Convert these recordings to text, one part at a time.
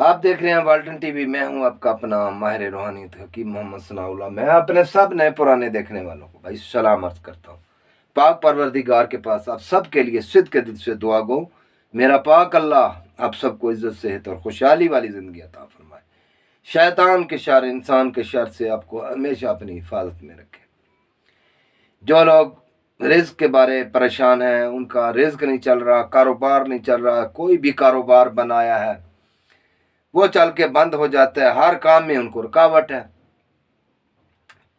आप देख रहे हैं वाल्टन टीवी। मैं हूं आपका अपना माहिर रूहानी हकीम मोहम्मद सनाउल्लाह। मैं अपने सब नए पुराने देखने वालों को भाई सलाम अर्ज करता हूं। पाक परवरदिगार के पास आप सब के लिए सिद्ध के दिल से दुआ गो, मेरा पाक अल्लाह आप सबको इज्जत सेहत और खुशहाली वाली ज़िंदगी अता फरमाए। शैतान के शर, इंसान के शर से आपको हमेशा अपनी हिफाजत में रखे। जो लोग रिज्क के बारे परेशान हैं, उनका रिज्क नहीं चल रहा, कारोबार नहीं चल रहा, कोई भी कारोबार बनाया है वो चल के बंद हो जाता है, हर काम में उनको रुकावट है।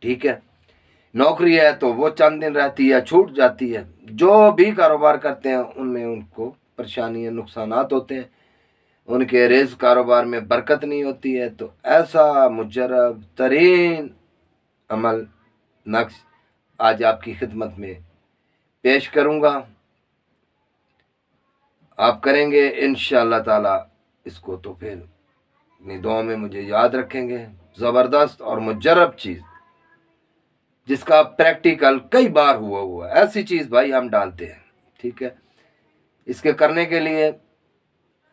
ठीक है, नौकरी है तो वो चंद दिन रहती है, छूट जाती है। जो भी कारोबार करते हैं उनमें उनको परेशानियां, नुकसानात होते हैं, उनके रिज्क कारोबार में बरकत नहीं होती है। तो ऐसा मुजरब तरीन अमल नक्श आज आपकी खिदमत में पेश करूँगा। आप करेंगे इंशाअल्लाह ताला इसको, तो फिर अपनी दुआ में मुझे याद रखेंगे। ज़बरदस्त और मुजरब चीज़ जिसका प्रैक्टिकल कई बार हुआ ऐसी चीज़ भाई हम डालते हैं। ठीक है, इसके करने के लिए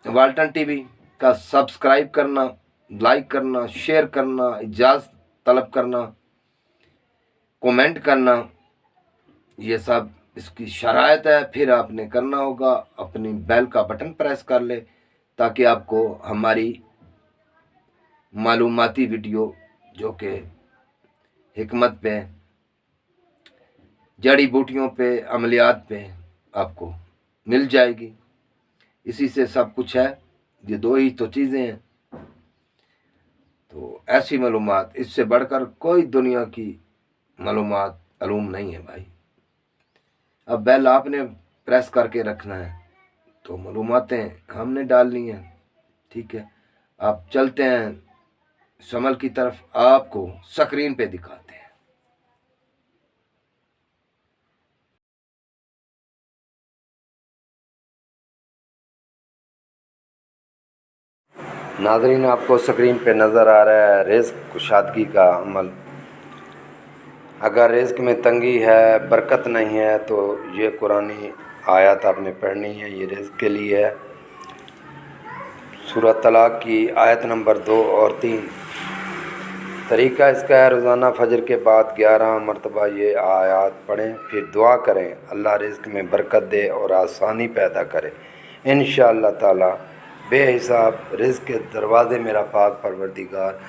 वाल्टन टीवी का सब्सक्राइब करना, लाइक करना, शेयर करना, इजाज़त तलब करना, कमेंट करना, ये सब इसकी शराइत है। फिर आपने करना होगा अपनी बेल का बटन प्रेस कर ले ताकि आपको हमारी मालूमाती वीडियो जो कि हिकमत पे, जड़ी बूटियों पे, अमलियात पे आपको मिल जाएगी। इसी से सब कुछ है, ये दो ही तो चीज़ें हैं। तो ऐसी मालूमात, इससे बढ़कर कोई दुनिया की मालूमात मालूम नहीं है भाई। अब बेल आपने प्रेस करके रखना है तो मालूमातें हमने डालनी है। ठीक है, आप चलते हैं समल की तरफ, आपको स्क्रीन पे दिखाते हैं। नाज़रीन, आपको स्क्रीन पे नज़र आ रहा है रिज़्क कुशादगी का अमल। अगर रिज़्क में तंगी है, बरकत नहीं है, तो ये कुरानी आयत आपने पढ़नी है। ये रिज़्क के लिए है। सूरह तलाक की आयत नंबर 2 और 3। तरीका इसका है, रोज़ाना फजर के बाद 11 मरतबा ये आयत पढ़ें, फिर दुआ करें अल्लाह रिज़्क में बरकत दे और आसानी पैदा करे। इंशाअल्लाह ताला बेहिसाब रिज़्क के दरवाज़े मेरा पाक परवरदिगार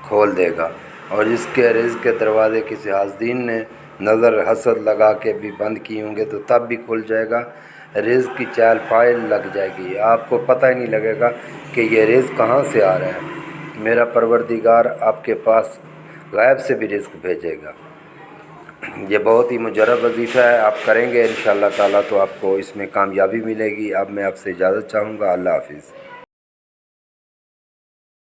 खोल देगा। और जिसके रिज़्क के दरवाज़े किसी हासदीन ने नज़र हसद लगा के भी बंद किए होंगे तो तब भी खुल जाएगा। रिज़्क की चहल पहल लग जाएगी, आपको पता ही नहीं लगेगा कि ये रिज़्क कहाँ से आ रहा है। मेरा परवरदिगार आपके पास गायब से भी रिज़्क भेजेगा। ये बहुत ही मुजरब वजीफ़ा है, आप करेंगे इंशाअल्लाह ताला तो आपको इसमें कामयाबी मिलेगी। अब मैं आपसे इजाज़त चाहूँगा। अल्लाह हाफ़िज़।